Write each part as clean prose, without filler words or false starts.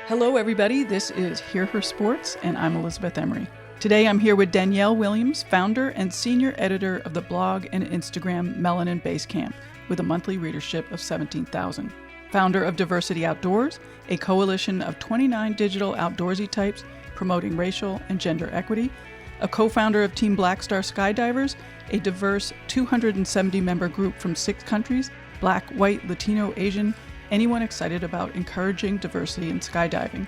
Hello, everybody. This is Hear Her Sports, and I'm Elizabeth Emery. Today, I'm here with Danielle Williams, founder and senior editor of the blog and Instagram Melanin Basecamp, with a monthly readership of 17,000. Founder of Diversity Outdoors, a coalition of 29 digital outdoorsy types promoting racial and gender equity. A co-founder of Team Black Star Skydivers, a diverse 270-member group from 6 countries, Black, White, Latino, Asian, anyone excited about encouraging diversity in skydiving.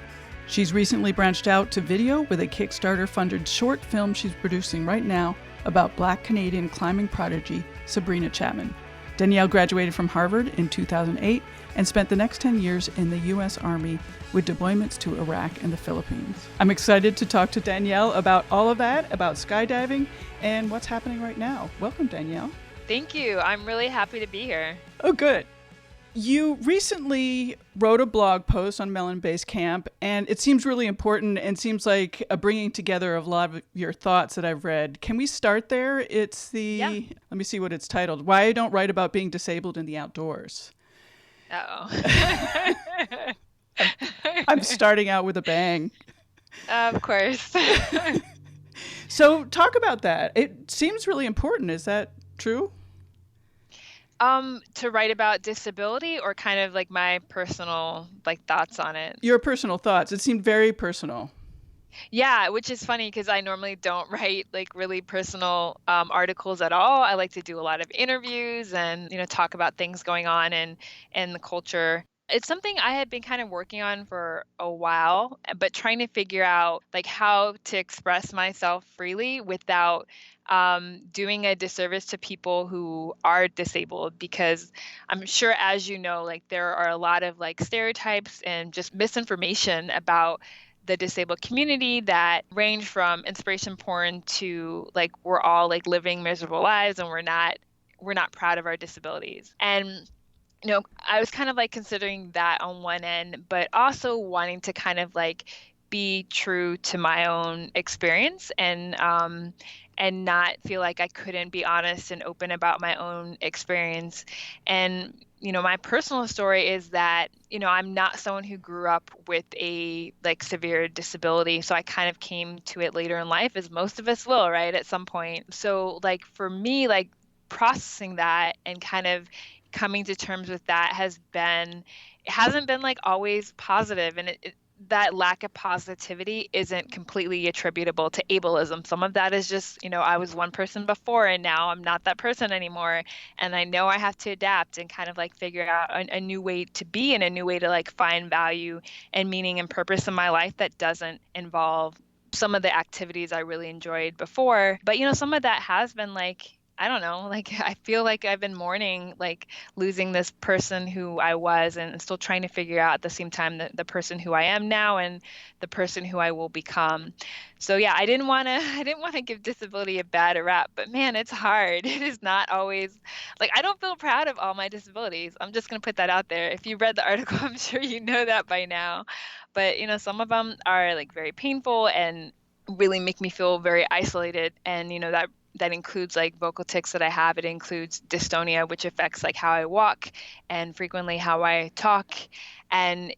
She's recently branched out to video with a Kickstarter-funded short film she's producing right now about Black Canadian climbing prodigy Sabrina Chapman. Danielle graduated from Harvard in 2008 and spent the next 10 years in the U.S. Army with deployments to Iraq and the Philippines. I'm excited to talk to Danielle about all of that, about skydiving, and what's happening right now. Welcome, Danielle. Thank you. I'm really happy to be here. Oh, good. You recently wrote a blog post on Melanin Basecamp, and it seems really important and seems like a bringing together of a lot of your thoughts that I've read. Can we start there? Let me see what it's titled. Why I Don't Write About Being Disabled in the Outdoors. Uh-oh. I'm starting out with a bang. Of course. So talk about that. It seems really important. Is that true? To write about disability or kind of like my personal thoughts on it? Your personal thoughts. It seemed very personal. Yeah, which is funny because I normally don't write really personal articles at all. I like to do a lot of interviews and, talk about things going on in the culture. It's something I had been kind of working on for a while, but trying to figure out how to express myself freely without doing a disservice to people who are disabled, because I'm sure, as you know, there are a lot of stereotypes and just misinformation about the disabled community that range from inspiration porn to we're all living miserable lives and we're not proud of our disabilities. And I was kind of considering that on one end, but also wanting to kind of be true to my own experience and not feel like I couldn't be honest and open about my own experience. And, my personal story is that, I'm not someone who grew up with a severe disability. So I kind of came to it later in life, as most of us will, right, at some point. So for me, processing that and kind of coming to terms with that hasn't been always positive. And that lack of positivity isn't completely attributable to ableism. Some of that is just, I was one person before and now I'm not that person anymore. And I know I have to adapt and kind of figure out a new way to be and a new way to find value and meaning and purpose in my life that doesn't involve some of the activities I really enjoyed before. But, some of that has been I don't know, I feel like I've been mourning, losing this person who I was and still trying to figure out at the same time the person who I am now and the person who I will become. So yeah, I didn't want to give disability a bad rap, but man, it's hard. It is not always I don't feel proud of all my disabilities. I'm just going to put that out there. If you read the article, I'm sure you know that by now. But, some of them are very painful and really make me feel very isolated. And, that includes vocal tics that I have. It includes dystonia, which affects how I walk and frequently how I talk. And,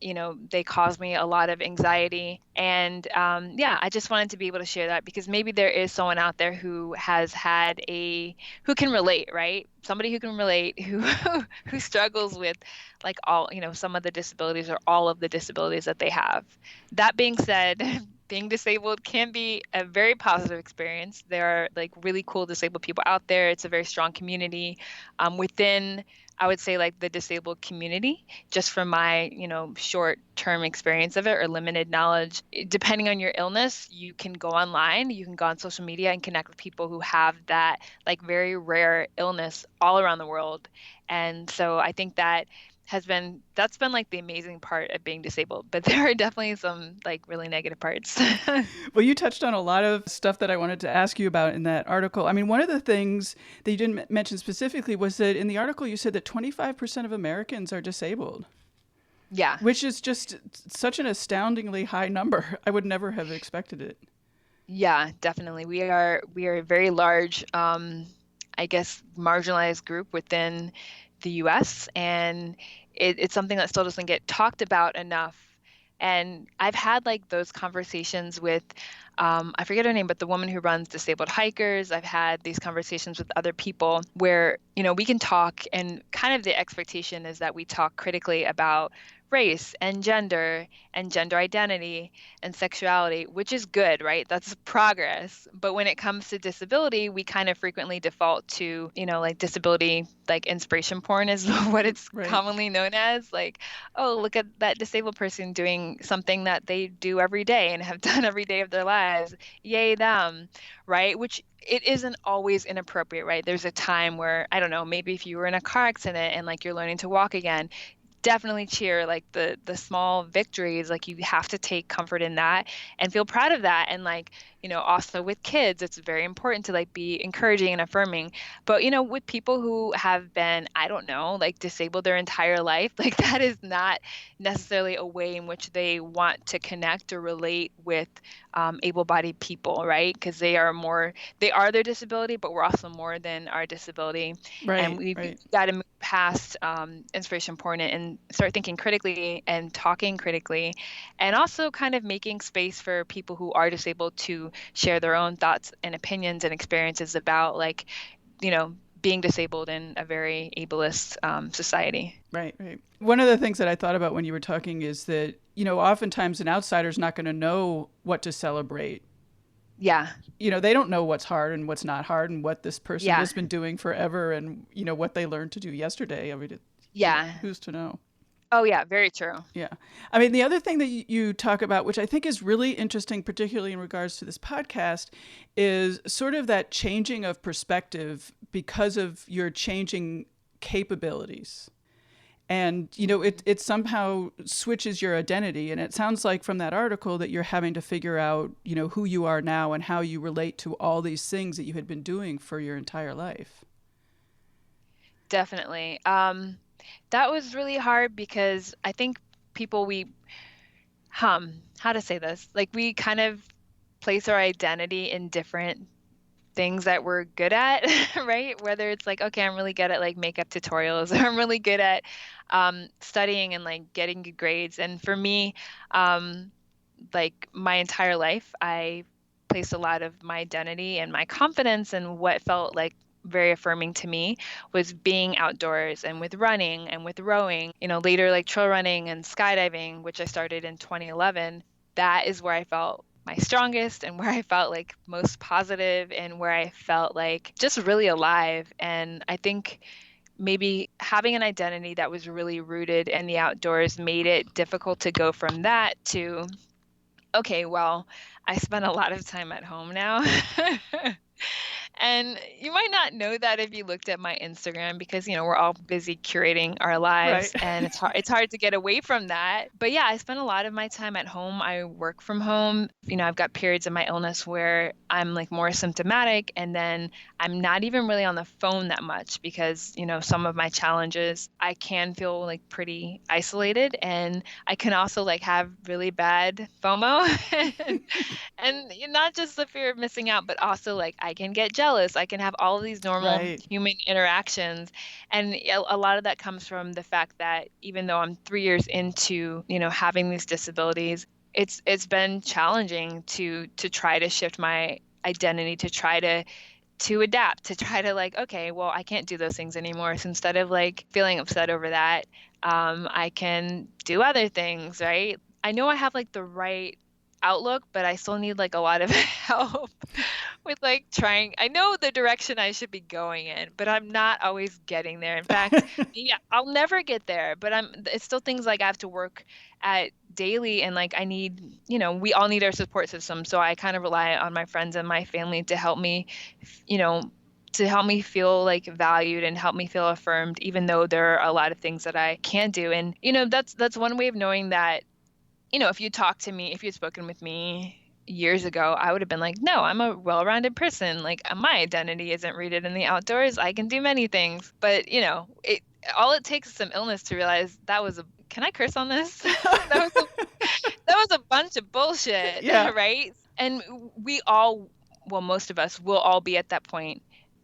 they cause me a lot of anxiety. And I just wanted to be able to share that because maybe there is someone out there who has who can relate, right? Somebody who can relate, who struggles with all, some of the disabilities or all of the disabilities that they have. That being said, being disabled can be a very positive experience. There are really cool disabled people out there. It's a very strong community within, I would say, the disabled community, just from my, short-term experience of it or limited knowledge. Depending on your illness, you can go online, you can go on social media and connect with people who have that very rare illness all around the world. And so I think that's been the amazing part of being disabled, but there are definitely some really negative parts. Well, you touched on a lot of stuff that I wanted to ask you about in that article. I mean, one of the things that you didn't mention specifically was that in the article you said that 25% of Americans are disabled. Yeah. Which is just such an astoundingly high number. I would never have expected it. Yeah, definitely. We are a very large, marginalized group within the U.S. and it's something that still doesn't get talked about enough And I've had like those conversations with, I forget her name, but the woman who runs Disabled Hikers. I've had these conversations with other people where, we can talk, and kind of the expectation is that we talk critically about race and gender identity and sexuality, which is good, right? That's progress. But when it comes to disability, we kind of frequently default to, like disability, like inspiration porn is what it's Right. commonly known as. Like, oh, look at that disabled person doing something that they do every day and have done every day of their lives. Yay, them, right? Which it isn't always inappropriate, right? There's a time where, I don't know, maybe if you were in a car accident and like you're learning to walk again, definitely cheer like the small victories. Like you have to take comfort in that and feel proud of that. And like, also with kids, it's very important to like be encouraging and affirming. But with people who have been, I don't know, like disabled their entire life, like that is not necessarily a way in which they want to connect or relate with able-bodied people, right? Because they are their disability, but we're also more than our disability. And Right. we've Right. got to move past inspiration porn and start thinking critically and talking critically, and also kind of making space for people who are disabled to share their own thoughts and opinions and experiences about like, being disabled in a very ableist society. Right, right. One of the things that I thought about when you were talking is that, oftentimes an outsider's not going to know what to celebrate. Yeah. They don't know what's hard and what's not hard and what this person Yeah. has been doing forever and, what they learned to do yesterday. I mean, Yeah. who's to know? Oh, yeah. Very true. Yeah. I mean, the other thing that you talk about, which I think is really interesting, particularly in regards to this podcast, is sort of that changing of perspective because of your changing capabilities. And, it somehow switches your identity. And it sounds like from that article that you're having to figure out, who you are now and how you relate to all these things that you had been doing for your entire life. Definitely. That was really hard because I think people how to say this? Like we kind of place our identity in different things that we're good at, right? Whether it's like, okay, I'm really good at like makeup tutorials, or I'm really good at studying and like getting good grades. And for me, um, like my entire life, I placed a lot of my identity and my confidence and what felt like very affirming to me was being outdoors and with running and with rowing, later like trail running and skydiving, which I started in 2011. That is where I felt my strongest and where I felt like most positive and where I felt like just really alive. And I think maybe having an identity that was really rooted in the outdoors made it difficult to go from that to, okay, well, I spend a lot of time at home now. And you might not know that if you looked at my Instagram because, we're all busy curating our lives Right. and it's hard to get away from that. But yeah, I spend a lot of my time at home. I work from home. I've got periods of my illness where I'm like more symptomatic, and then I'm not even really on the phone that much because, some of my challenges, I can feel like pretty isolated, and I can also like have really bad FOMO. And not just the fear of missing out, but also like I can get jealous. I can have all of these normal Right. human interactions. And a lot of that comes from the fact that even though I'm 3 years into, having these disabilities, it's been challenging to try to shift my identity, to try to adapt, to try to like, okay, well, I can't do those things anymore. So instead of like feeling upset over that, I can do other things, right? I know I have like the right outlook, but I still need like a lot of help with like trying. I know the direction I should be going in, but I'm not always getting there. In fact, yeah, I'll never get there, but it's still things like I have to work at daily, and like I need, we all need our support system. So I kind of rely on my friends and my family to help me, you know, to help me feel like valued and help me feel affirmed, even though there are a lot of things that I can't do. And, that's one way of knowing that, if you talked to me, if you'd spoken with me years ago, I would have been like, no, I'm a well-rounded person. Like my identity isn't rooted in the outdoors. I can do many things. But, all it takes is some illness to realize can I curse on this? That was a bunch of bullshit, Yeah. right? And most of us will all be at that point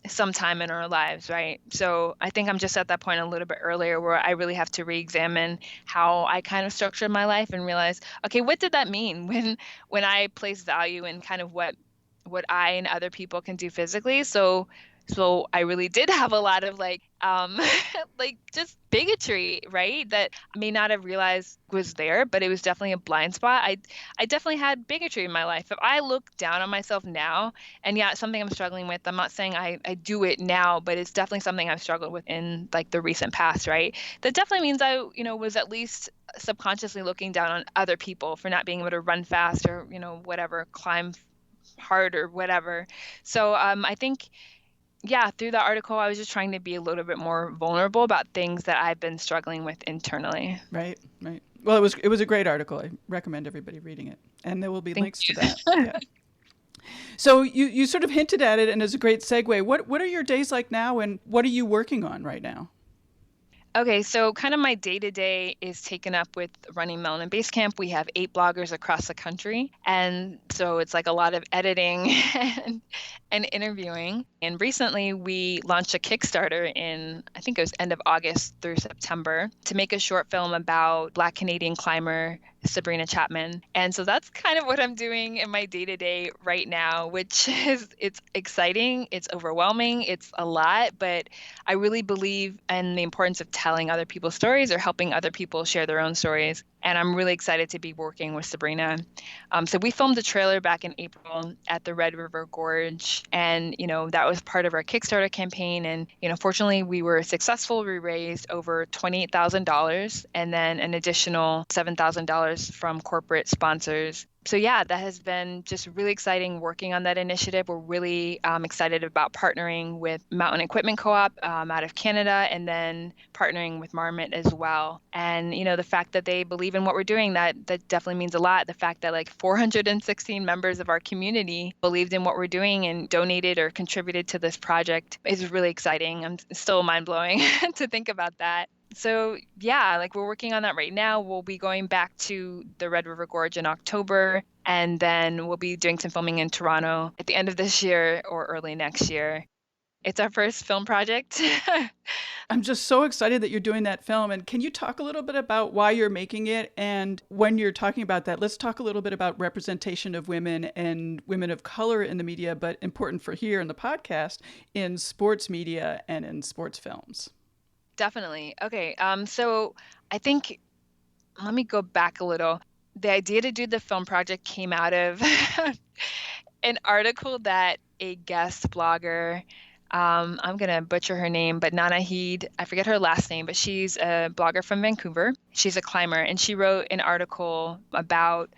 sometime in our lives, right? So I think I'm just at that point a little bit earlier where I really have to re-examine how I kind of structured my life and realize, okay, what did that mean when I place value in kind of what I and other people can do physically? So I really did have a lot of like just bigotry, right? That I may not have realized was there, but it was definitely a blind spot. I definitely had bigotry in my life. If I look down on myself now, and yeah, it's something I'm struggling with. I'm not saying I do it now, but it's definitely something I've struggled with in like the recent past, right? That definitely means I, was at least subconsciously looking down on other people for not being able to run fast or, whatever, climb hard or whatever. So I think, yeah, through the article, I was just trying to be a little bit more vulnerable about things that I've been struggling with internally. Right, right. Well, it was a great article. I recommend everybody reading it, and there will be Thank links to you. that. Yeah. So you sort of hinted at it, and as a great segue, what are your days like now, and what are you working on right now? Okay, so kind of my day-to-day is taken up with running Melanin Basecamp. We have 8 bloggers across the country, and so it's like a lot of editing and interviewing. And recently we launched a Kickstarter in, I think it was end of August through September, to make a short film about Black Canadian climber Sabrina Chapman. And so that's kind of what I'm doing in my day-to-day right now, which is, it's exciting, it's overwhelming, it's a lot, but I really believe in the importance of telling other people's stories or helping other people share their own stories. And I'm really excited to be working with Sabrina. So we filmed a trailer back in April at the Red River Gorge, and that was part of our Kickstarter campaign. And fortunately, we were successful. We raised over $28,000, and then an additional $7,000 from corporate sponsors. So yeah, that has been just really exciting working on that initiative. We're really excited about partnering with Mountain Equipment Co-op out of Canada, and then partnering with Marmot as well. And the fact that they believe in what we're doing, that definitely means a lot. The fact that like 416 members of our community believed in what we're doing and donated or contributed to this project is really exciting. I'm still mind blowing to think about that. So yeah, like we're working on that right now. We'll be going back to the Red River Gorge in October, and then we'll be doing some filming in Toronto at the end of this year or early next year. It's our first film project. I'm just so excited that you're doing that film. And can you talk a little bit about why you're making it? And when you're talking about that, let's talk a little bit about representation of women and women of color in the media, but important for here in the podcast, in sports media and in sports films. Definitely. Okay. So I think, let me go back a little. The idea to do the film project came out of an article that a guest blogger, I'm going to butcher her name, but Nana Heed, I forget her last name, but she's a blogger from Vancouver. She's a climber, and she wrote an article about,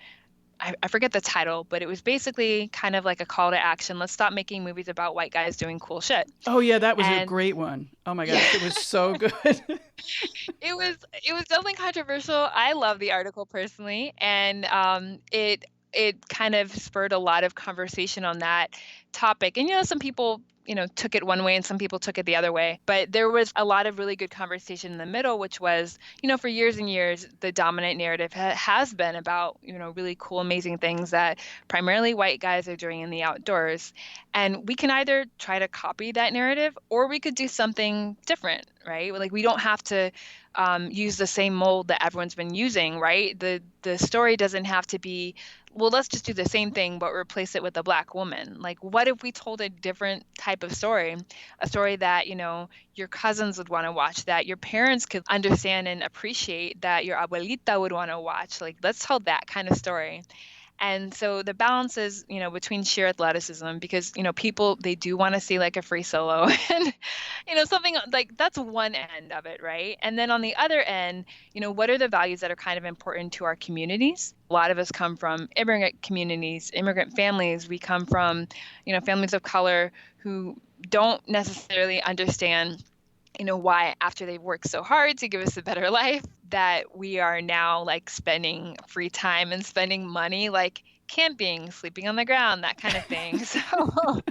I forget the title, but it was basically kind of like a call to action. Let's stop making movies about white guys doing cool shit. Oh yeah, that was a And great one. Oh my yeah, gosh, it was so good. it was definitely controversial. I love the article personally, and it kind of spurred a lot of conversation on that topic. And some people took it one way and some people took it the other way. But there was a lot of really good conversation in the middle, which was, for years and years, the dominant narrative has been about, really cool, amazing things that primarily white guys are doing in the outdoors. And we can either try to copy that narrative or we could do something different, right? Like we don't have to use the same mold that everyone's been using, right? The story doesn't have to be, well, let's just do the same thing, but replace it with a Black woman. Like, what if we told a different type of story, a story that, your cousins would want to watch, that your parents could understand and appreciate, that your abuelita would want to watch? Like, let's tell that kind of story. And so the balance is, between sheer athleticism, because, people, they do want to see like a free solo and, something like that's one end of it, right? And then on the other end, what are the values that are kind of important to our communities? A lot of us come from immigrant communities, immigrant families. We come from, families of color who don't necessarily understand why after they've worked so hard to give us a better life, that we are now like spending free time and spending money like camping, sleeping on the ground, that kind of thing. So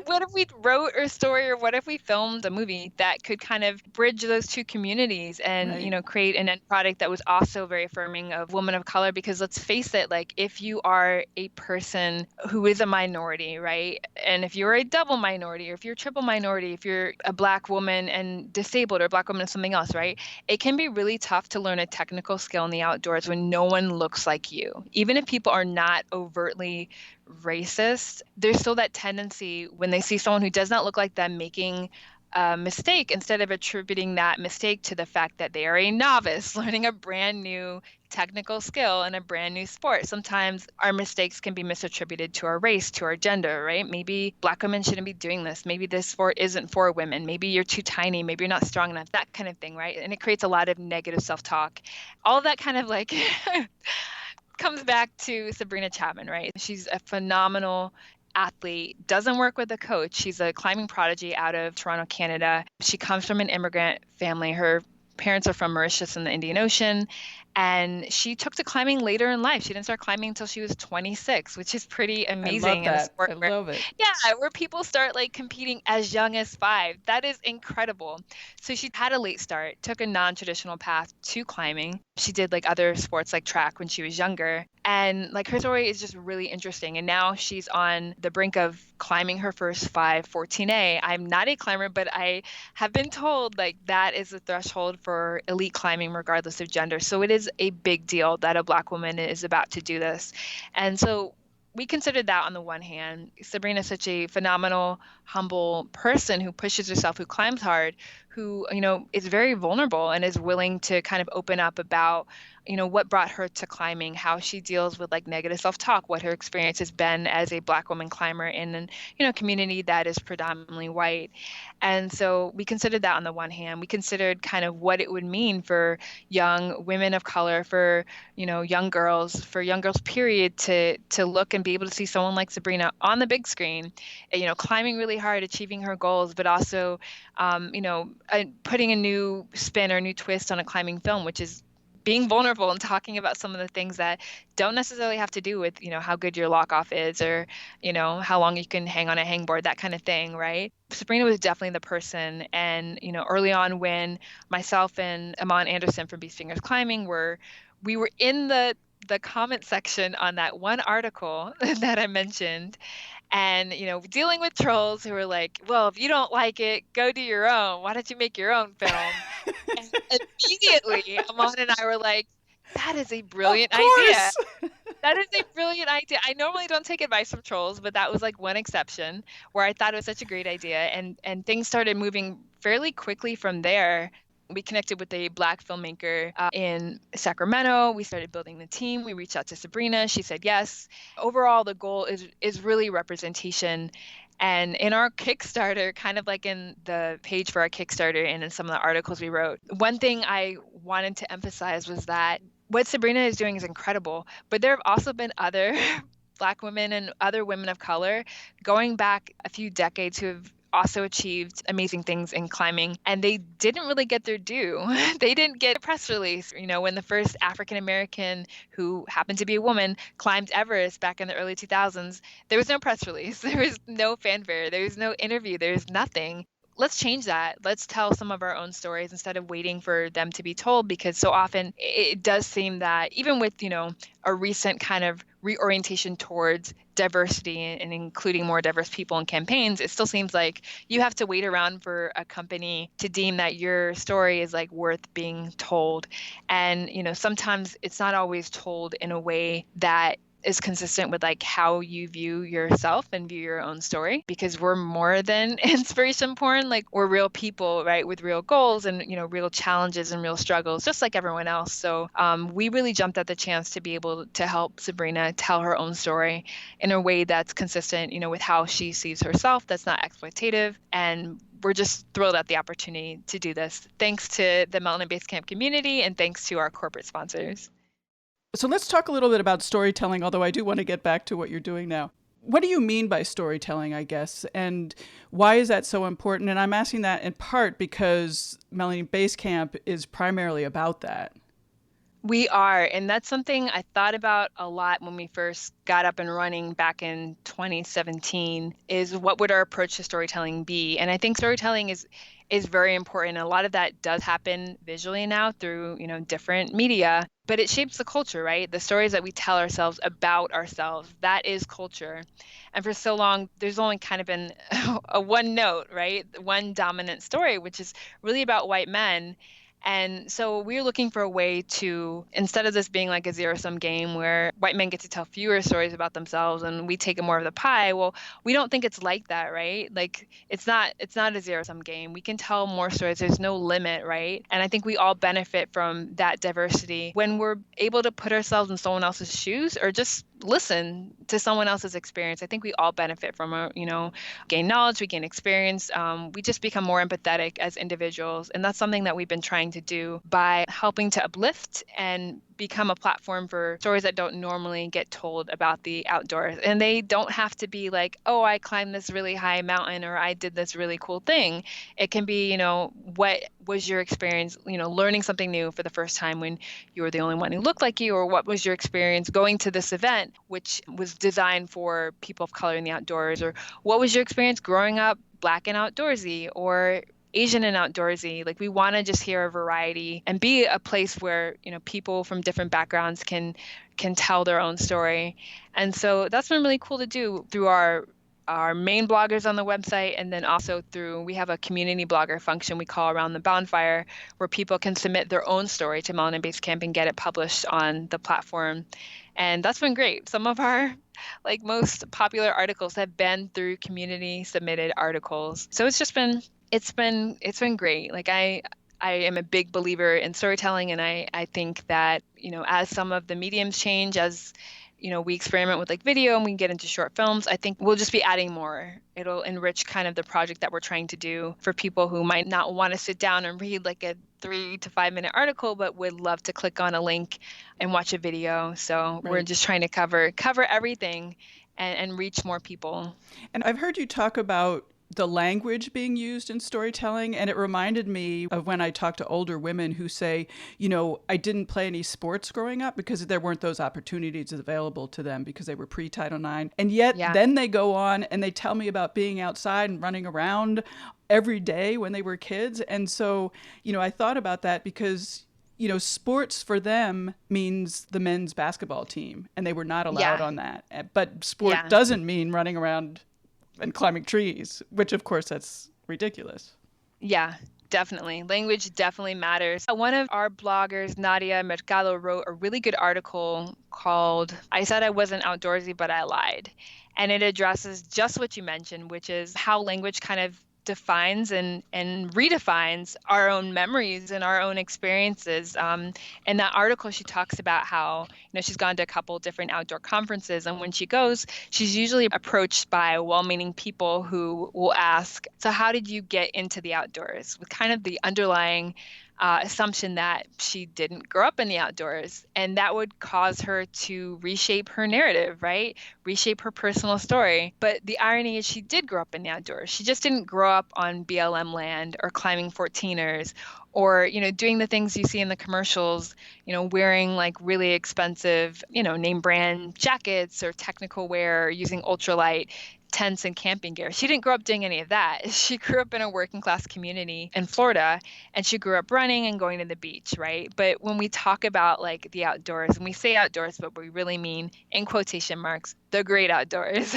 What if we wrote a story, or what if we filmed a movie that could kind of bridge those two communities and, Right. create an end product that was also very affirming of women of color? Because let's face it, like if you are a person who is a minority, right? And if you're a double minority, or if you're triple minority, if you're a Black woman and disabled, or a Black woman and something else, right? It can be really tough to learn a technical skill in the outdoors when no one looks like you. Even if people are not overtly racist, there's still that tendency when they see someone who does not look like them making a mistake, instead of attributing that mistake to the fact that they are a novice learning a brand new technical skill in a brand new sport. Sometimes our mistakes can be misattributed to our race, to our gender, right? Maybe Black women shouldn't be doing this. Maybe this sport isn't for women. Maybe you're too tiny. Maybe you're not strong enough, that kind of thing, right? And it creates a lot of negative self-talk. All of that kind of like comes back to Sabrina Chapman, right? She's a phenomenal athlete, doesn't work with a coach. She's a climbing prodigy out of Toronto, Canada. She comes from an immigrant family. Her parents are from Mauritius in the Indian Ocean. And she took to climbing later in life. She didn't start climbing until she was 26, which is pretty I love amazing in a that. sport I where, love it. yeah, where people start like competing as young as 5. That is incredible. So she had a late start, took a non-traditional path to climbing. She did like other sports like track when she was younger. And like her story is just really interesting. And now she's on the brink of climbing her first 514A. I'm not a climber, but I have been told like that is the threshold for elite climbing regardless of gender. So it is a big deal that a Black woman is about to do this. And so we considered that on the one hand. Sabrina is such a phenomenal, humble person who pushes herself, who climbs hard, who, is very vulnerable and is willing to kind of open up about, what brought her to climbing, how she deals with like negative self-talk, what her experience has been as a Black woman climber in an, community that is predominantly white. And so we considered that on the one hand. We considered kind of what it would mean for young women of color, for, young girls, period, to look and be able to see someone like Sabrina on the big screen, climbing really hard, achieving her goals, but also, putting a new spin or a new twist on a climbing film, which is being vulnerable and talking about some of the things that don't necessarily have to do with, how good your lock off is, or, how long you can hang on a hangboard, that kind of thing, right? Sabrina was definitely the person. And, early on when myself and Amon Anderson from Beast Fingers Climbing we were in the comment section on that one article that I mentioned, and dealing with trolls who were like, well, if you don't like it, go do your own, why don't you make your own film? And immediately Amon and I were like, that is a Of brilliant idea. course. That is a brilliant idea. I normally don't take advice from trolls, but that was like one exception where I thought it was such a great idea, and things started moving fairly quickly from there. We connected with a Black filmmaker in Sacramento. We started building the team. We reached out to Sabrina. She said yes. Overall, the goal is really representation. And in our Kickstarter, kind of like in the page for our Kickstarter and in some of the articles we wrote, one thing I wanted to emphasize was that what Sabrina is doing is incredible, but there have also been other Black women and other women of color going back a few decades who have also achieved amazing things in climbing, and they didn't really get their due. They didn't get a press release. When the first African American, who happened to be a woman, climbed Everest back in the early 2000s, there was no press release. There was no fanfare. There was no interview. There was nothing. Let's change that. Let's tell some of our own stories instead of waiting for them to be told, because so often it does seem that even with, a recent kind of reorientation towards diversity and including more diverse people in campaigns, it still seems like you have to wait around for a company to deem that your story is like worth being told. And, sometimes it's not always told in a way that is consistent with like how you view yourself and view your own story, because we're more than inspiration porn. Like, we're real people, right, with real goals and real challenges and real struggles, just like everyone else. So we really jumped at the chance to be able to help Sabrina tell her own story in a way that's consistent, with how she sees herself, that's not exploitative. And we're just thrilled at the opportunity to do this. Thanks to the Melanin Base Camp community, and thanks to our corporate sponsors. So let's talk a little bit about storytelling, although I do want to get back to what you're doing now. What do you mean by storytelling, I guess, and why is that so important? And I'm asking that in part because Melanin Base Camp is primarily about that. We are. And that's something I thought about a lot when we first got up and running back in 2017 is what would our approach to storytelling be? And I think storytelling is very important. A lot of that does happen visually now through, different media, but it shapes the culture, right? The stories that we tell ourselves about ourselves, that is culture. And for so long, there's only kind of been a one note, right? One dominant story, which is really about white men. And so we're looking for a way to, instead of this being like a zero-sum game where white men get to tell fewer stories about themselves and we take more of the pie, well, we don't think it's like that, right? Like it's not a zero-sum game. We can tell more stories. There's no limit, right? And I think we all benefit from that diversity when we're able to put ourselves in someone else's shoes or just listen to someone else's experience. I think we all benefit from gain knowledge, we gain experience. We just become more empathetic as individuals. And that's something that we've been trying to do by helping to uplift and become a platform for stories that don't normally get told about the outdoors. And they don't have to be like, oh, I climbed this really high mountain or I did this really cool thing. It can be, what was your experience, learning something new for the first time when you were the only one who looked like you, or what was your experience going to this event, which was designed for people of color in the outdoors, or what was your experience growing up Black and outdoorsy or Asian and outdoorsy. Like we want to just hear a variety and be a place where, people from different backgrounds can tell their own story. And so that's been really cool to do through our main bloggers on the website, and then also through, we have a community blogger function we call Around the Bonfire, where people can submit their own story to Melanin Basecamp and get it published on the platform. And that's been great. Some of our most popular articles have been through community submitted articles. So it's been great. I am a big believer in storytelling, and I think that, as some of the mediums change, as we experiment with video and we can get into short films, I think we'll just be adding more. It'll enrich kind of the project that we're trying to do for people who might not want to sit down and read a 3 to 5 minute article, but would love to click on a link and watch a video. So Right. we're just trying to cover everything and reach more people. And I've heard you talk about the language being used in storytelling, and it reminded me of when I talk to older women who say, I didn't play any sports growing up because there weren't those opportunities available to them because they were pre-Title IX. And yet Yeah. then they go on and they tell me about being outside and running around every day when they were kids. And so, I thought about that because sports for them means the men's basketball team, and they were not allowed Yeah. on that. But sport Yeah. doesn't mean running around and climbing trees, which of course that's ridiculous. Yeah, definitely. Language definitely matters. One of our bloggers, Nadia Mercado, wrote a really good article called I Said I Wasn't Outdoorsy, But I Lied. And it addresses just what you mentioned, which is how language kind of defines and redefines our own memories and our own experiences. In that article, she talks about how, she's gone to a couple different outdoor conferences. And when she goes, she's usually approached by well-meaning people who will ask, so how did you get into the outdoors? With kind of the underlying assumption that she didn't grow up in the outdoors. And that would cause her to reshape her narrative, right? Reshape her personal story. But the irony is she did grow up in the outdoors. She just didn't grow up on BLM land or climbing 14ers or, doing the things you see in the commercials, wearing really expensive, name brand jackets or technical wear, or using ultralight tents and camping gear. She didn't grow up doing any of that. She grew up in a working class community in Florida, and she grew up running and going to the beach, right? But when we talk about the outdoors, and we say outdoors, but we really mean, in quotation marks, the great outdoors.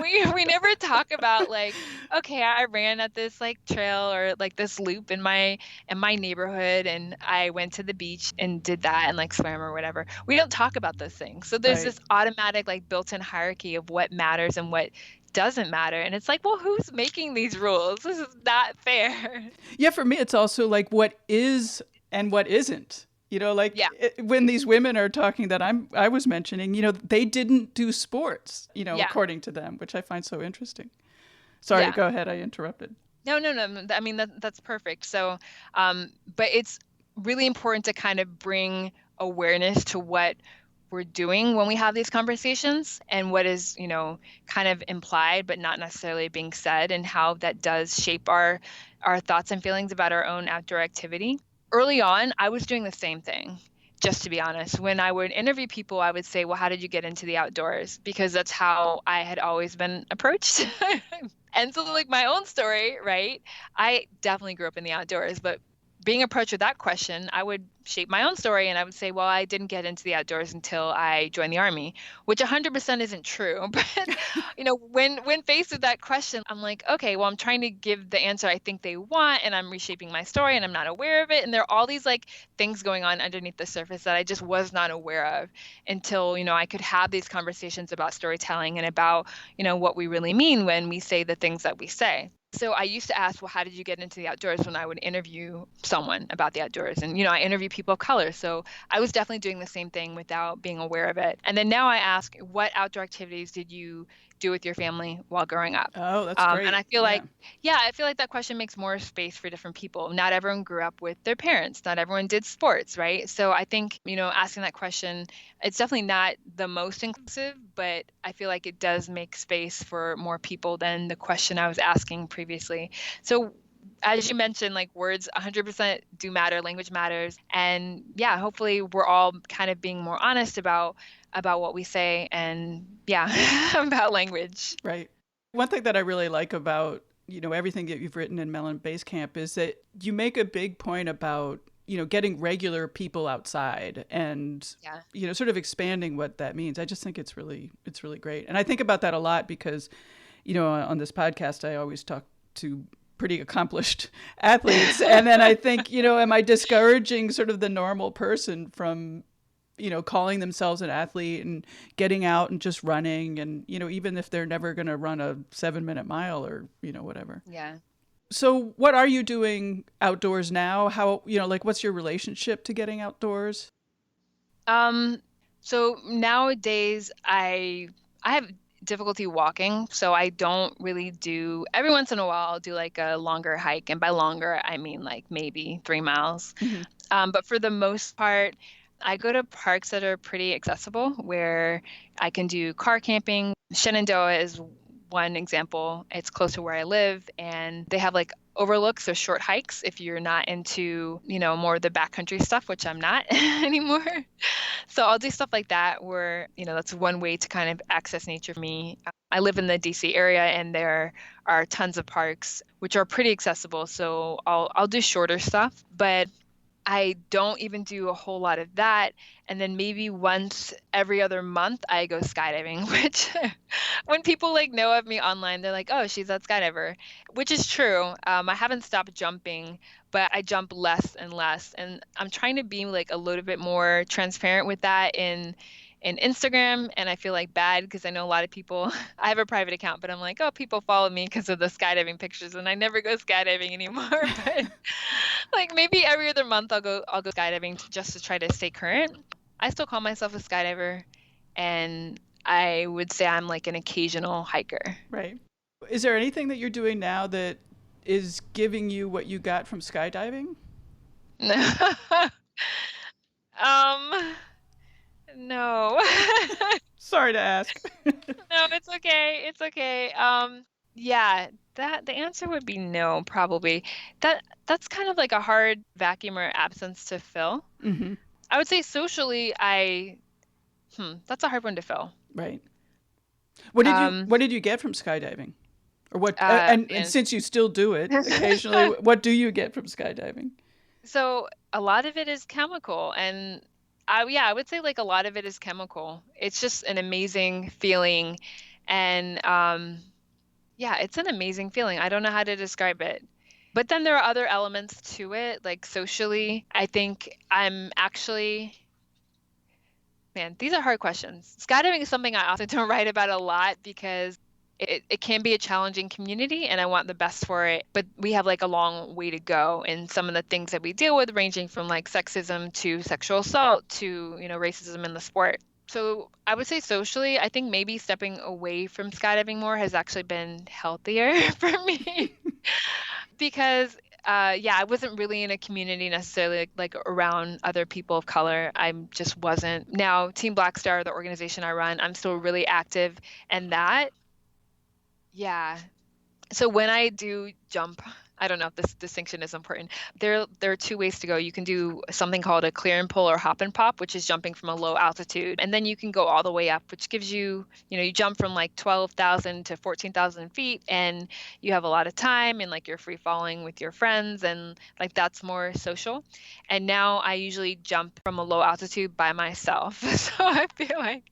we never talk about okay, I ran at this trail or this loop in my neighborhood, and I went to the beach and did that and swam or whatever. We don't talk about those things. So there's Right. this automatic built-in hierarchy of what matters and what doesn't matter. And it's well, who's making these rules? This is not fair. Yeah, for me, it's also what is and what isn't. Yeah. When these women are talking that I was mentioning, they didn't do sports, Yeah. according to them, which I find so interesting. Sorry, Yeah. go ahead. I interrupted. No. I mean, that's perfect. So, but it's really important to kind of bring awareness to what we're doing when we have these conversations and what is, kind of implied, but not necessarily being said, and how that does shape our thoughts and feelings about our own outdoor activity. Early on, I was doing the same thing, just to be honest. When I would interview people, I would say, well, how did you get into the outdoors? Because that's how I had always been approached. And so, like, my own story, right? I definitely grew up in the outdoors, but being approached with that question, I would shape my own story and I would say, well, I didn't get into the outdoors until I joined the Army, which 100% isn't true. But, when faced with that question, I'm like, okay, well, I'm trying to give the answer I think they want and I'm reshaping my story and I'm not aware of it. And there are all these like things going on underneath the surface that I just was not aware of until, I could have these conversations about storytelling and about, what we really mean when we say the things that we say. So I used to ask, well, how did you get into the outdoors when I would interview someone about the outdoors? And, I interview people of color. So I was definitely doing the same thing without being aware of it. And then now I ask, what outdoor activities did you do with your family while growing up? Oh, that's great. And I feel like, I feel like that question makes more space for different people. Not everyone grew up with their parents. Not everyone did sports, right? So I think, asking that question, it's definitely not the most inclusive, but I feel like it does make space for more people than the question I was asking previously. So as you mentioned, like words 100% do matter, language matters. And yeah, hopefully we're all kind of being more honest about what we say and about language. Right. One thing that I really like about, everything that you've written in Melon Basecamp is that you make a big point about, getting regular people outside and, sort of expanding what that means. I just think it's really great. And I think about that a lot because, on this podcast, I always talk to pretty accomplished athletes. And then I think, am I discouraging sort of the normal person from, calling themselves an athlete and getting out and just running and, even if they're never going to run a 7-minute mile or, whatever. Yeah. So what are you doing outdoors now? How, what's your relationship to getting outdoors? So nowadays I have difficulty walking, so I don't really do, every once in a while I'll do like a longer hike, and by longer I mean like maybe 3 miles. But for the most part, I go to parks that are pretty accessible where I can do car camping. Shenandoah is one example. It's close to where I live, and they have like overlooks or short hikes if you're not into, more of the backcountry stuff, which I'm not anymore. So I'll do stuff like that where, that's one way to kind of access nature for me. I live in the DC area and there are tons of parks which are pretty accessible. So I'll do shorter stuff, but I don't even do a whole lot of that. And then maybe once every other month, I go skydiving, which when people like know of me online, they're like, oh, she's that skydiver, which is true. I haven't stopped jumping, but I jump less and less. And I'm trying to be like a little bit more transparent with that in Instagram, and I feel like bad because I know a lot of people, I have a private account, but I'm like, oh, people follow me because of the skydiving pictures, and I never go skydiving anymore. But like maybe every other month I'll go skydiving just to try to stay current. I still call myself a skydiver, and I would say I'm like an occasional hiker. Right. Is there anything that you're doing now that is giving you what you got from skydiving? No. Sorry to ask. No, it's okay. It's okay. Yeah, the answer would be no, probably. That's kind of like a hard vacuum or absence to fill. Mm-hmm. I would say socially, that's a hard one to fill. Right. What did you get from skydiving? Or what? And since you still do it occasionally, what do you get from skydiving? So a lot of it is chemical, and I would say like a lot of it is chemical. It's just an amazing feeling, and it's an amazing feeling. I don't know how to describe it. But then there are other elements to it, like socially. I think I'm actually, man, these are hard questions. Skydiving is something I also don't write about a lot because it can be a challenging community and I want the best for it. But we have like a long way to go in some of the things that we deal with, ranging from like sexism to sexual assault to, racism in the sport. So I would say socially, I think maybe stepping away from skydiving more has actually been healthier for me because I wasn't really in a community necessarily like around other people of color. I just wasn't. Now, Team Black Star, the organization I run, I'm still really active in that. Yeah. So when I do jump I don't know if this distinction is important. There are two ways to go. You can do something called a clear and pull or hop and pop, which is jumping from a low altitude. And then you can go all the way up, which gives you, you jump from like 12,000 to 14,000 feet, and you have a lot of time, and like you're free falling with your friends, and like that's more social. And now I usually jump from a low altitude by myself. So I feel like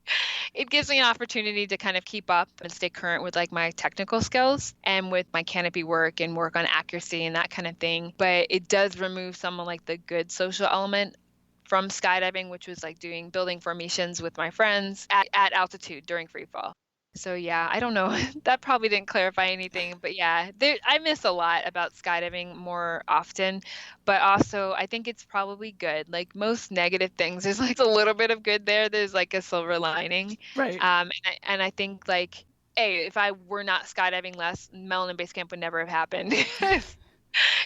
it gives me an opportunity to kind of keep up and stay current with like my technical skills and with my canopy work and work on accuracy and that kind of thing. But it does remove some of like the good social element from skydiving, which was like building formations with my friends at altitude during free fall. So yeah, I don't know. That probably didn't clarify anything, but yeah, I miss a lot about skydiving more often, but also I think it's probably good. Like most negative things, there's like a little bit of good there. There's like a silver lining. Right. And I think like, hey, if I were not skydiving less, Melanin Base Camp would never have happened.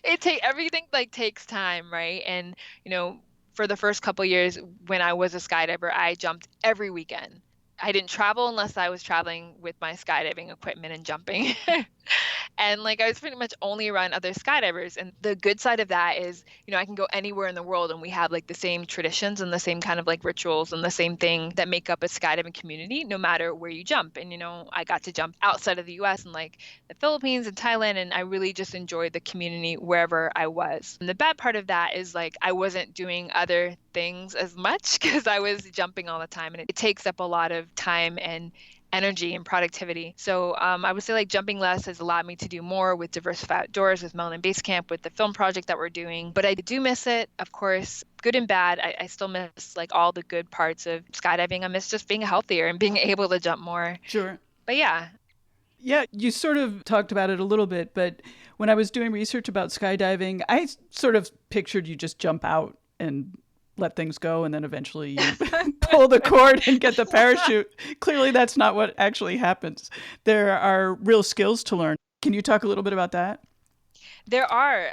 Everything like takes time, right? And you know, for the first couple years when I was a skydiver, I jumped every weekend. I didn't travel unless I was traveling with my skydiving equipment and jumping. And like I was pretty much only around other skydivers. And the good side of that is, I can go anywhere in the world and we have like the same traditions and the same kind of like rituals and the same thing that make up a skydiving community, no matter where you jump. And, I got to jump outside of the US and like the Philippines and Thailand. And I really just enjoyed the community wherever I was. And the bad part of that is like I wasn't doing other things as much because I was jumping all the time. And it takes up a lot of time and energy and productivity. So I would say like jumping less has allowed me to do more with Diversify Outdoors, with Melanin Base Camp, with the film project that we're doing. But I do miss it, of course, good and bad. I still miss like all the good parts of skydiving. I miss just being healthier and being able to jump more. Sure. But yeah. Yeah, you sort of talked about it a little bit, but when I was doing research about skydiving, I sort of pictured you just jump out and let things go, and then eventually you pull the cord and get the parachute. Clearly, that's not what actually happens. There are real skills to learn. Can you talk a little bit about that? There are.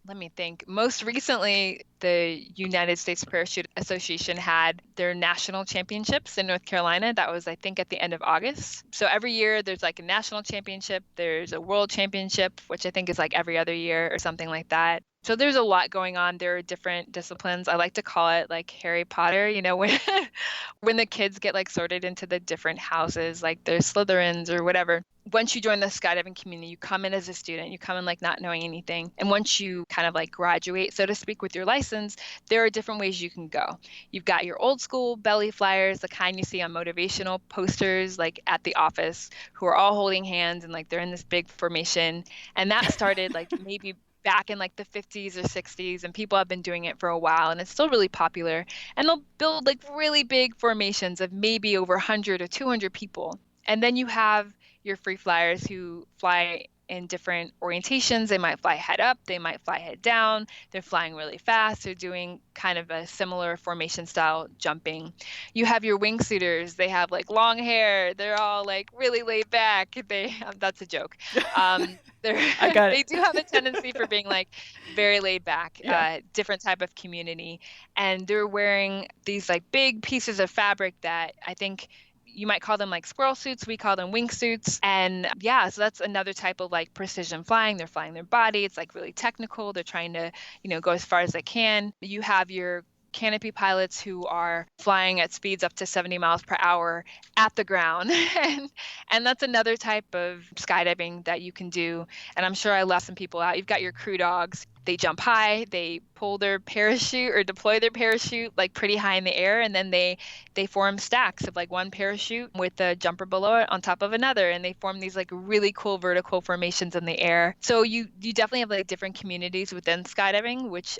Let me think. Most recently, the United States Parachute Association had their national championships in North Carolina. That was, I think, at the end of August. So every year there's like a national championship, there's a world championship, which I think is like every other year or something like that. So there's a lot going on. There are different disciplines. I like to call it like Harry Potter, when the kids get like sorted into the different houses, like there's Slytherins or whatever. Once you join the skydiving community, you come in as a student, you come in like not knowing anything. And once you kind of like graduate, so to speak, with your license, there are different ways you can go. You've got your old school belly flyers, the kind you see on motivational posters, like at the office, who are all holding hands and like they're in this big formation. And that started like maybe back in like the 50s or 60s, and people have been doing it for a while, and it's still really popular. And they'll build like really big formations of maybe over 100 or 200 people. And then you have your free flyers who fly in different orientations. They might fly head up, they might fly head down. They're flying really fast. They're doing kind of a similar formation style jumping. You have your wingsuiters. They have like long hair. They're all like really laid back. That's a joke. I got They it. do have a tendency for being like very laid back, Yeah. different type of community. And they're wearing these like big pieces of fabric that I think you might call them like squirrel suits. We call them wingsuits. And yeah, so that's another type of like precision flying. They're flying their body. It's like really technical. They're trying to, go as far as they can. You have your canopy pilots who are flying at speeds up to 70 miles per hour at the ground. and that's another type of skydiving that you can do. And I'm sure I left some people out. You've got your crew dogs. They jump high, they pull their parachute or deploy their parachute like pretty high in the air, and then they form stacks of like one parachute with a jumper below it on top of another, and they form these like really cool vertical formations in the air. So you definitely have like different communities within skydiving, which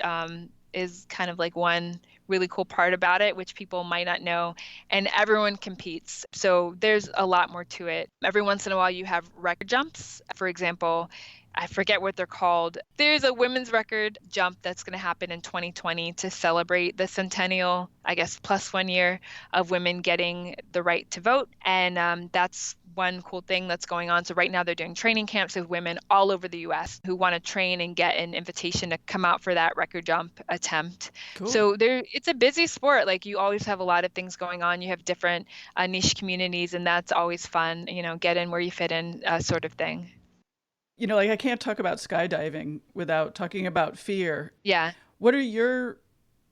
is kind of like one really cool part about it, which people might not know. And everyone competes. So there's a lot more to it. Every once in a while you have record jumps. For example, I forget what they're called. There's a women's record jump that's going to happen in 2020 to celebrate the centennial, I guess, plus 1 year of women getting the right to vote. And that's one cool thing that's going on. So right now they're doing training camps with women all over the US who want to train and get an invitation to come out for that record jump attempt. Cool. So it's a busy sport. Like you always have a lot of things going on. You have different niche communities, and that's always fun, get in where you fit in sort of thing. Like I can't talk about skydiving without talking about fear. Yeah. What are your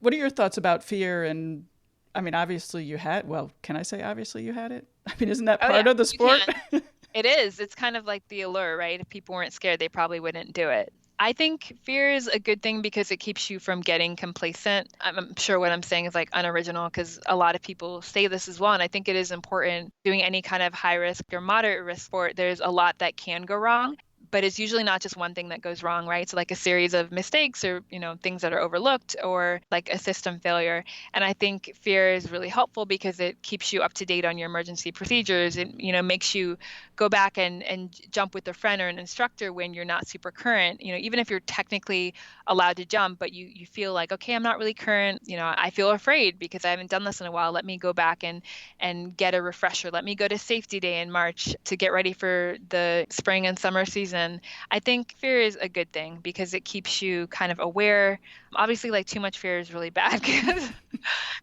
what are your thoughts about fear? And I mean, obviously you had, well, can I say obviously you had it? I mean, isn't that Oh part yeah, of the you sport? can. It is. It's kind of like the allure, right? If people weren't scared, they probably wouldn't do it. I think fear is a good thing because it keeps you from getting complacent. I'm sure what I'm saying is like unoriginal because a lot of people say this as well. And I think it is important doing any kind of high risk or moderate risk sport. There's a lot that can go wrong, but it's usually not just one thing that goes wrong, right? So like a series of mistakes or, things that are overlooked or like a system failure. And I think fear is really helpful because it keeps you up to date on your emergency procedures. It, makes you go back and jump with a friend or an instructor when you're not super current. Even if you're technically allowed to jump, but you feel like, okay, I'm not really current. I feel afraid because I haven't done this in a while. Let me go back and get a refresher. Let me go to safety day in March to get ready for the spring and summer season. I think fear is a good thing because it keeps you kind of aware. Obviously, like too much fear is really bad because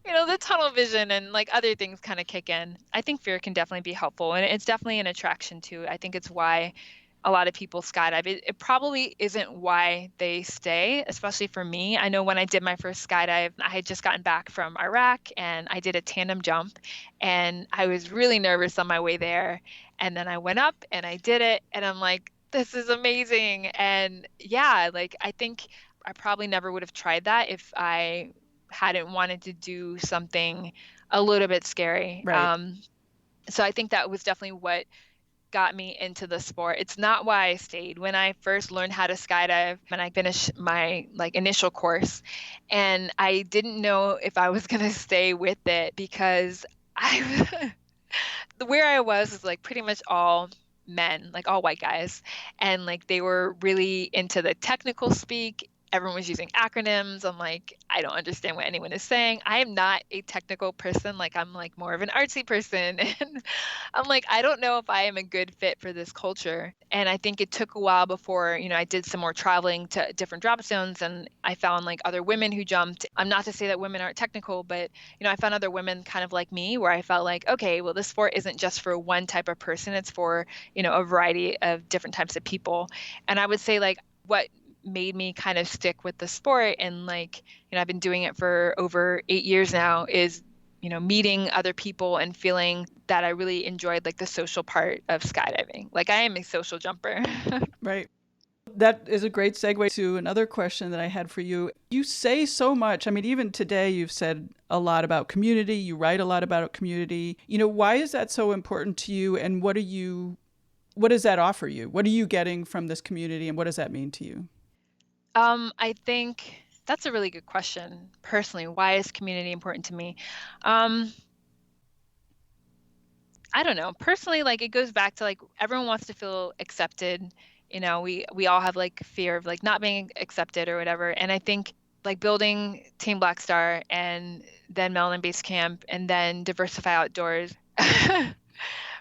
the tunnel vision and like other things kind of kick in. I think fear can definitely be helpful and it's definitely an attraction too. I think it's why a lot of people skydive. It probably isn't why they stay, especially for me. I know when I did my first skydive, I had just gotten back from Iraq and I did a tandem jump and I was really nervous on my way there. And then I went up and I did it and I'm like, this is amazing. And yeah, like I think I probably never would have tried that if I hadn't wanted to do something a little bit scary. Right. So I think that was definitely what got me into the sport. It's not why I stayed. When I first learned how to skydive and I finished my like initial course and I didn't know if I was going to stay with it because I where I was like pretty much all men, like all white guys. And like they were really into the technical speak. Everyone was using acronyms. I'm like, I don't understand what anyone is saying. I am not a technical person. Like I'm like more of an artsy person. And I'm like, I don't know if I am a good fit for this culture. And I think it took a while before, I did some more traveling to different drop zones and I found like other women who jumped. I'm not to say that women aren't technical, but I found other women kind of like me where I felt like, okay, well, this sport isn't just for one type of person. It's for, a variety of different types of people. And I would say like what made me kind of stick with the sport and like, I've been doing it for over 8 years now is meeting other people and feeling that I really enjoyed like the social part of skydiving. Like I am a social jumper. Right. That is a great segue to another question that I had for you. You say so much. I mean, even today, you've said a lot about community. You write a lot about community. Why is that so important to you? And what does that offer you? What are you getting from this community? And what does that mean to you? I think that's a really good question. Personally, why is community important to me? Um, I don't know. Personally, like it goes back to like everyone wants to feel accepted. We all have like fear of like not being accepted or whatever. And I think like building Team Black Star and then Melanin Base Camp and then Diversify Outdoors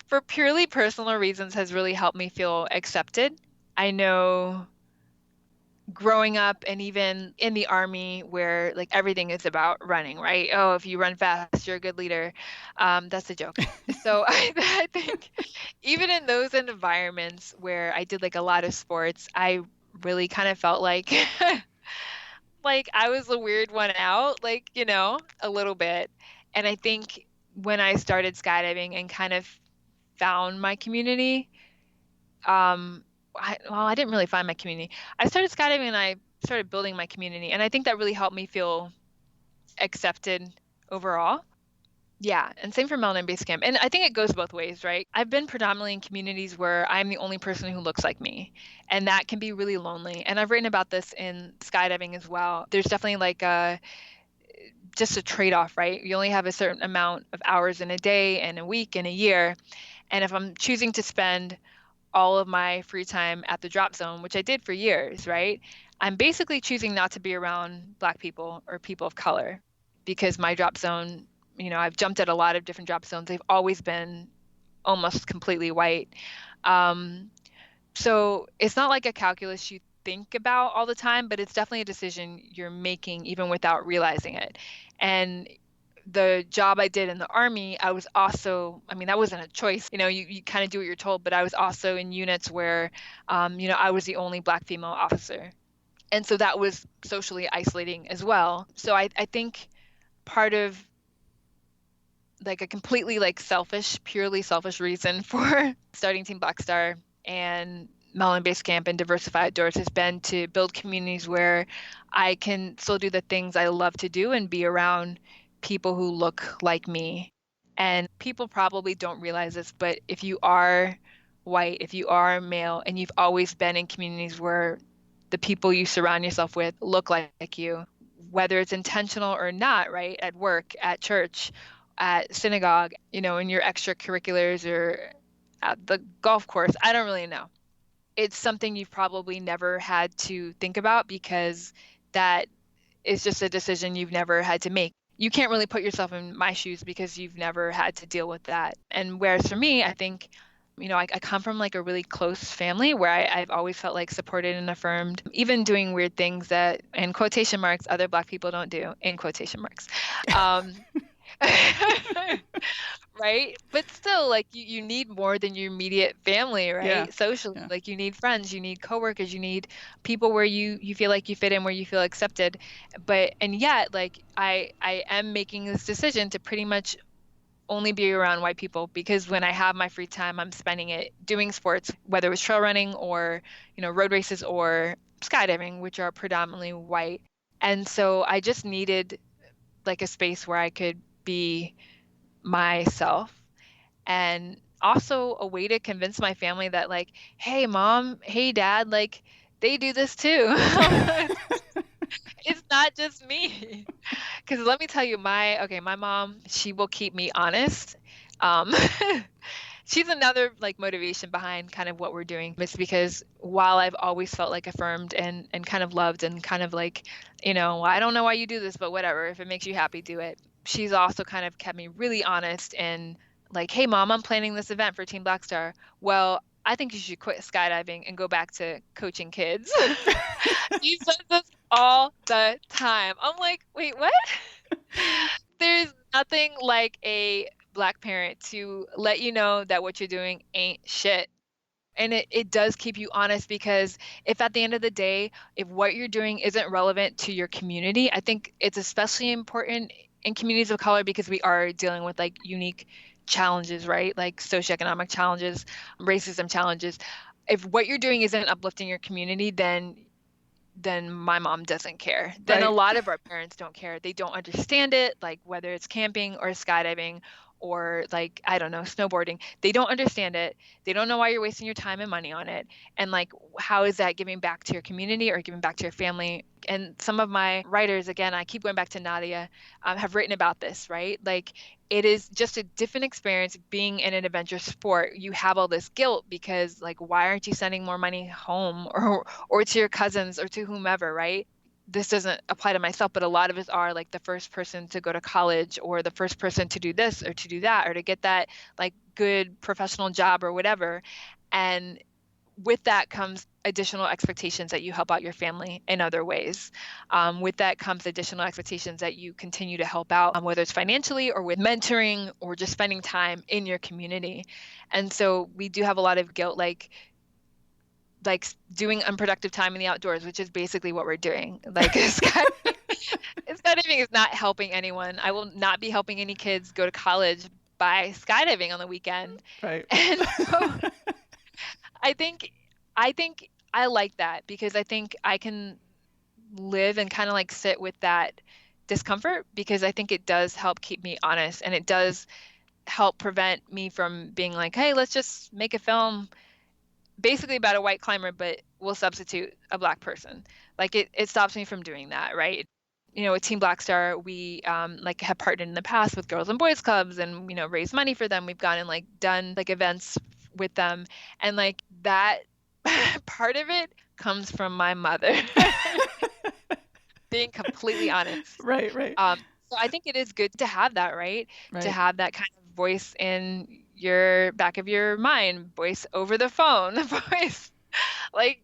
for purely personal reasons has really helped me feel accepted. I know growing up and even in the army where like everything is about running, right? Oh, if you run fast, you're a good leader. That's a joke. So I think even in those environments where I did like a lot of sports, I really kind of felt like like I was the weird one out, like, a little bit. And I think when I started skydiving and kind of found my community, I didn't really find my community. I started skydiving and I started building my community. And I think that really helped me feel accepted overall. Yeah, and same for Melanin Base Camp. And I think it goes both ways, right? I've been predominantly in communities where I'm the only person who looks like me, and that can be really lonely. And I've written about this in skydiving as well. There's definitely like just a trade-off, right? You only have a certain amount of hours in a day and a week and a year. And if I'm choosing to spend all of my free time at the drop zone, which I did for years, right? I'm basically choosing not to be around Black people or people of color because my drop zone, I've jumped at a lot of different drop zones. They've always been almost completely white. Um, so it's not like a calculus you think about all the time, but it's definitely a decision you're making even without realizing it. And the job I did in the Army, I was also, I mean, that wasn't a choice. You kind of do what you're told, but I was also in units where, I was the only Black female officer. And so that was socially isolating as well. So I think part of like a completely like purely selfish reason for starting Team Black Star and Melon Base Camp and Diversify Outdoors has been to build communities where I can still do the things I love to do and be around people who look like me. And people probably don't realize this, but if you are white, if you are male, and you've always been in communities where the people you surround yourself with look like you, whether it's intentional or not, right? At work, at church, at synagogue, in your extracurriculars or at the golf course. I don't really know. It's something you've probably never had to think about because that is just a decision you've never had to make. You can't really put yourself in my shoes because you've never had to deal with that. And whereas for me, I think, I come from like a really close family where I've always felt like supported and affirmed, even doing weird things that, in quotation marks, other Black people don't do, in quotation marks. Um, right? But still, like you need more than your immediate family, right? Yeah. Socially, Yeah. like you need friends, you need coworkers, you need people where you feel like you fit in, where you feel accepted. And yet, like I am making this decision to pretty much only be around white people because when I have my free time, I'm spending it doing sports, whether it was trail running or, road races or skydiving, which are predominantly white. And so I just needed like a space where I could be myself and also a way to convince my family that like, hey mom, hey dad, like they do this too. It's not just me. Because let me tell you, my mom, she will keep me honest. Um, she's another like motivation behind kind of what we're doing. It's because while I've always felt like affirmed and kind of loved and kind of like, I don't know why you do this, but whatever, if it makes you happy, do it. She's also kind of kept me really honest and like, hey mom, I'm planning this event for Team Black Star. Well, I think you should quit skydiving and go back to coaching kids. She says this all the time. I'm like, wait, what? There's nothing like a Black parent to let you know that what you're doing ain't shit. And it does keep you honest because if at the end of the day, if what you're doing isn't relevant to your community, I think it's especially important in communities of color because we are dealing with like unique challenges, right? Like socioeconomic challenges, racism challenges. If what you're doing isn't uplifting your community, then my mom doesn't care. Then a Right. lot of our parents don't care. They don't understand it, like whether it's camping or skydiving or like, I don't know, snowboarding. They don't understand it. They don't know why you're wasting your time and money on it. And like, how is that giving back to your community or giving back to your family? And some of my writers, again, I keep going back to Nadia, have written about this, right? Like, it is just a different experience being in an adventure sport. You have all this guilt because like, why aren't you sending more money home or to your cousins or to whomever, right? This doesn't apply to myself, but a lot of us are like the first person to go to college or the first person to do this or to do that or to get that like good professional job or whatever. And with that comes additional expectations that you help out your family in other ways. With that comes additional expectations that you continue to help out, whether it's financially or with mentoring or just spending time in your community. And so we do have a lot of guilt, like doing unproductive time in the outdoors, which is basically what we're doing. Like skydiving is not helping anyone. I will not be helping any kids go to college by skydiving on the weekend. Right. And so I think I like that because I think I can live and kind of like sit with that discomfort because I think it does help keep me honest and it does help prevent me from being like, hey, let's just make a film basically about a white climber, but we'll substitute a Black person. Like it stops me from doing that, right? With Team Black Star, we like have partnered in the past with Girls and Boys Clubs and raised money for them. We've gone and like done like events with them, and like that part of it comes from my mother. Being completely honest. Right. Right. So I think it is good to have that, right? To Right. have that kind of voice in your back of your mind, voice over the phone, voice like,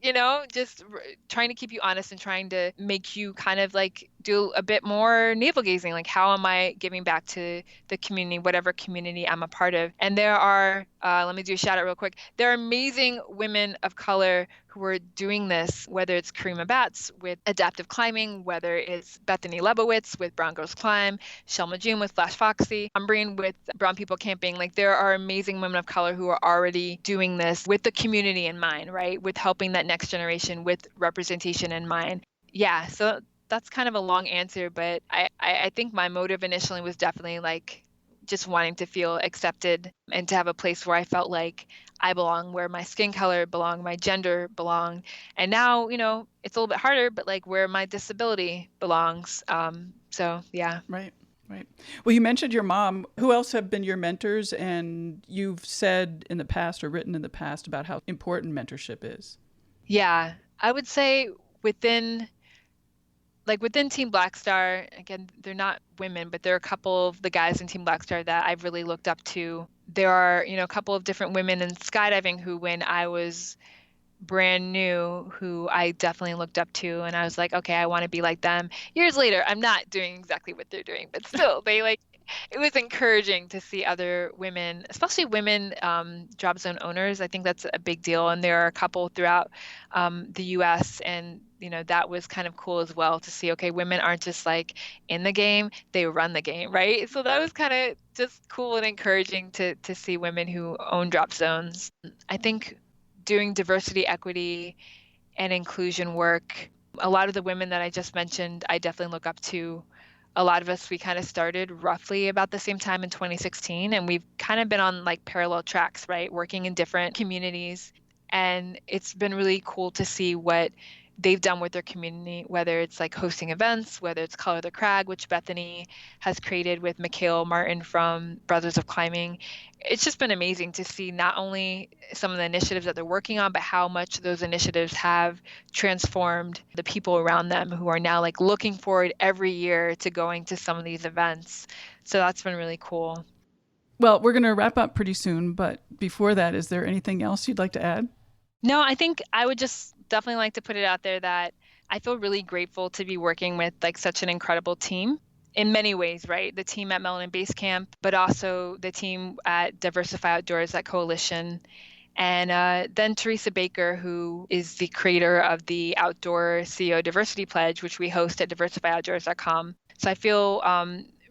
just trying to keep you honest and trying to make you kind of like do a bit more navel gazing, like how am I giving back to the community, whatever community I'm a part of. And there are, let me do a shout out real quick. There are amazing women of color who are doing this, whether it's Karima Batts with adaptive climbing, whether it's Bethany Lebowitz with Brown Girls Climb, Shelma June with Flash Foxy, Umbrian with Brown People Camping. Like there are amazing women of color who are already doing this with the community in mind, right? With helping that next generation, with representation in mind. Yeah, so that's kind of a long answer, but I think my motive initially was definitely like just wanting to feel accepted and to have a place where I felt like I belong, where my skin color belonged, my gender belonged. And now, it's a little bit harder, but like where my disability belongs. So yeah. Right, right. Well, you mentioned your mom. Who else have been your mentors? And you've said in the past or written in the past about how important mentorship is. Yeah, I would say within within Team Black Star, again, they're not women, but there are a couple of the guys in Team Black Star that I've really looked up to. There are, a couple of different women in skydiving who, when I was brand new, who I definitely looked up to, and I was like, okay, I want to be like them. Years later, I'm not doing exactly what they're doing, but still, it was encouraging to see other women, especially women drop zone owners. I think that's a big deal, and there are a couple throughout the U.S. and that was kind of cool as well to see. Okay, women aren't just like in the game; they run the game, right? So that was kind of just cool and encouraging to see women who own drop zones. I think doing diversity, equity, and inclusion work. A lot of the women that I just mentioned, I definitely look up to. A lot of us, we kind of started roughly about the same time in 2016, and we've kind of been on like parallel tracks, right? Working in different communities. And it's been really cool to see what they've done with their community, whether it's like hosting events, whether it's Color the Crag, which Bethany has created with Mikhail Martin from Brothers of Climbing. It's just been amazing to see not only some of the initiatives that they're working on, but how much those initiatives have transformed the people around them who are now like looking forward every year to going to some of these events. So that's been really cool. Well, we're going to wrap up pretty soon, but before that, is there anything else you'd like to add? No, I think I would just definitely like to put it out there that I feel really grateful to be working with like such an incredible team in many ways, right? The team at Melanin Base Camp, but also the team at Diversify Outdoors at Coalition. And then Teresa Baker, who is the creator of the Outdoor CEO Diversity Pledge, which we host at diversifyoutdoors.com. So I feel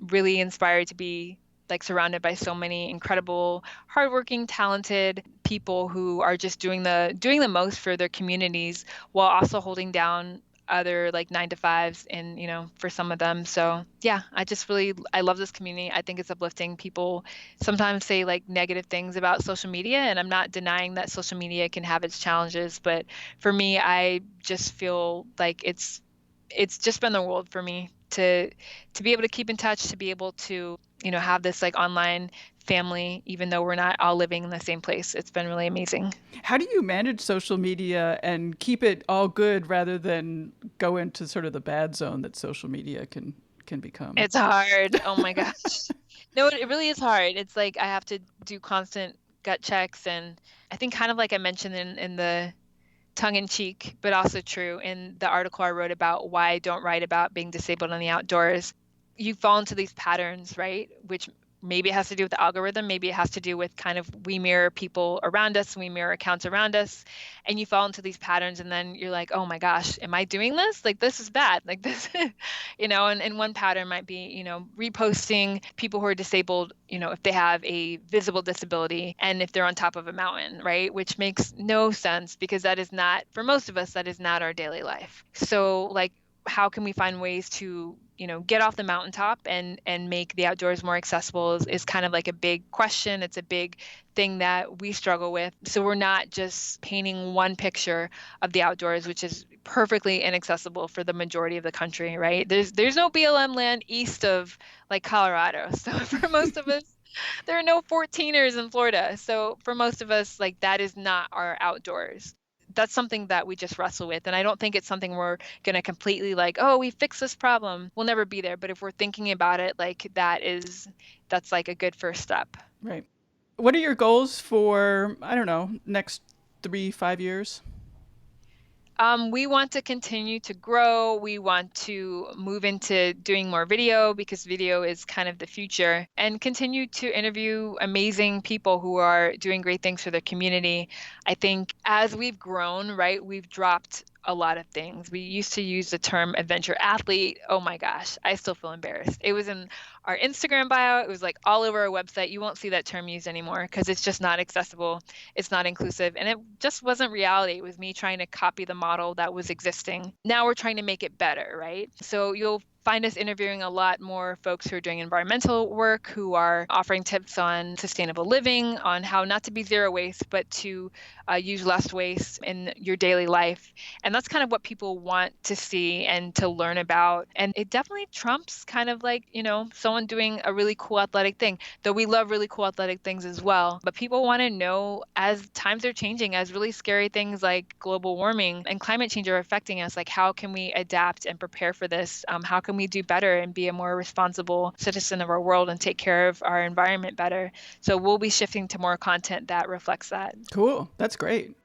really inspired to be like surrounded by so many incredible, hardworking, talented people who are just doing the most for their communities while also holding down other like 9 to 5s and for some of them. So yeah, I love this community. I think it's uplifting. People sometimes say like negative things about social media, and I'm not denying that social media can have its challenges, but for me, I just feel like it's just been the world for me to be able to keep in touch, to be able to have this like online family, even though we're not all living in the same place. It's been really amazing. How do you manage social media and keep it all good rather than go into sort of the bad zone that social media can become? It's hard. Oh my gosh. No, it really is hard. It's like I have to do constant gut checks, and I think kind of like I mentioned in the tongue in cheek, but also true in the article I wrote about why I don't write about being disabled in the outdoors. You fall into these patterns, right? Which maybe it has to do with the algorithm, maybe it has to do with kind of we mirror people around us, we mirror accounts around us, and you fall into these patterns, and then you're like, oh my gosh, am I doing this? Like this is bad. Like this, and one pattern might be, reposting people who are disabled, if they have a visible disability and if they're on top of a mountain, right? Which makes no sense because that is not, for most of us, that is not our daily life. So like, how can we find ways to get off the mountaintop and make the outdoors more accessible is kind of like a big question. It's a big thing that we struggle with. So we're not just painting one picture of the outdoors, which is perfectly inaccessible for the majority of the country, right? There's no BLM land east of like Colorado. So for most of us, there are no 14ers in Florida. So for most of us, like that is not our outdoors. That's something that we just wrestle with. And I don't think it's something we're going to completely like, oh, we fix this problem. We'll never be there. But if we're thinking about it, like that's like a good first step. Right. What are your goals for, I don't know, next 3, 5 years? We want to continue to grow. We want to move into doing more video because video is kind of the future, and continue to interview amazing people who are doing great things for their community. I think as we've grown, right, we've dropped a lot of things. We used to use the term adventure athlete. Oh my gosh, I still feel embarrassed. It was in our Instagram bio. It was like all over our website. You won't see that term used anymore because it's just not accessible. It's not inclusive. And it just wasn't reality. It was me trying to copy the model that was existing. Now we're trying to make it better, right? So you'll find us interviewing a lot more folks who are doing environmental work, who are offering tips on sustainable living, on how not to be zero waste, but to use less waste in your daily life. And that's kind of what people want to see and to learn about. And it definitely trumps kind of like, someone doing a really cool athletic thing, though we love really cool athletic things as well. But people want to know, as times are changing, as really scary things like global warming and climate change are affecting us, like how can we adapt and prepare for this? How can we do better and be a more responsible citizen of our world and take care of our environment better? So we'll be shifting to more content that reflects that. Cool. That's great.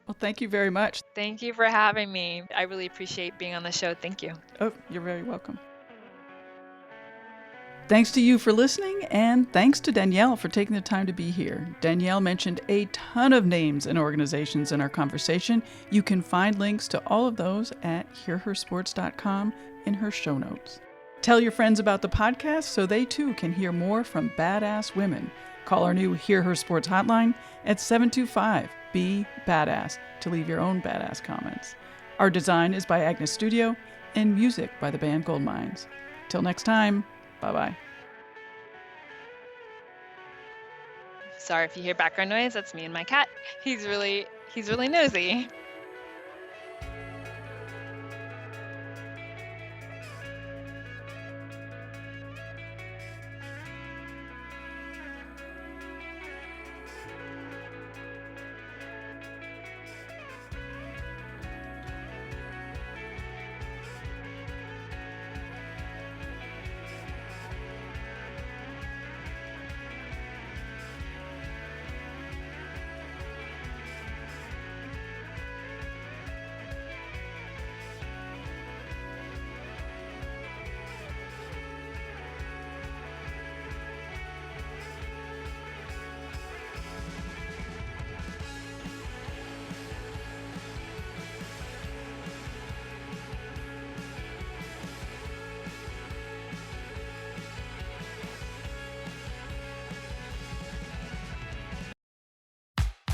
Well, thank you very much. Thank you for having me. I really appreciate being on the show. Thank you. Oh, you're very welcome. Thanks to you for listening, and thanks to Danielle for taking the time to be here. Danielle mentioned a ton of names and organizations in our conversation. You can find links to all of those at hearhersports.com in her show notes. Tell your friends about the podcast so they too can hear more from badass women. Call our new Hear Her Sports hotline at 725-BE-BADASS to leave your own badass comments. Our design is by Agnes Studio and music by the band Goldmines. Till next time, bye-bye. Sorry if you hear background noise. That's me and my cat. He's really nosy.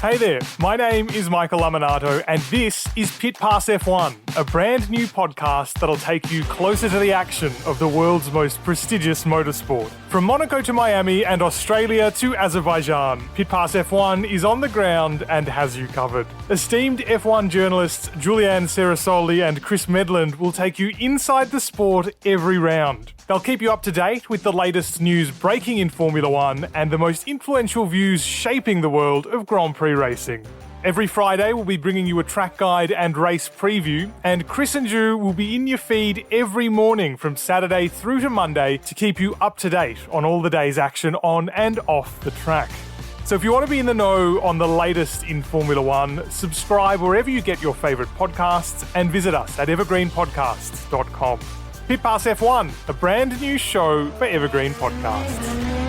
Hey there, my name is Michael Laminato, and this is Pit Pass F1, a brand new podcast that'll take you closer to the action of the world's most prestigious motorsport. From Monaco to Miami and Australia to Azerbaijan, Pit Pass F1 is on the ground and has you covered. Esteemed F1 journalists Julianne Cerasoli and Chris Medland will take you inside the sport every round. They'll keep you up to date with the latest news breaking in Formula One and the most influential views shaping the world of Grand Prix racing. Every Friday, we'll be bringing you a track guide and race preview, and Chris and Ju will be in your feed every morning from Saturday through to Monday to keep you up to date on all the day's action on and off the track. So if you want to be in the know on the latest in Formula One, subscribe wherever you get your favourite podcasts and visit us at evergreenpodcasts.com. Pit Pass F1, a brand new show for Evergreen Podcasts.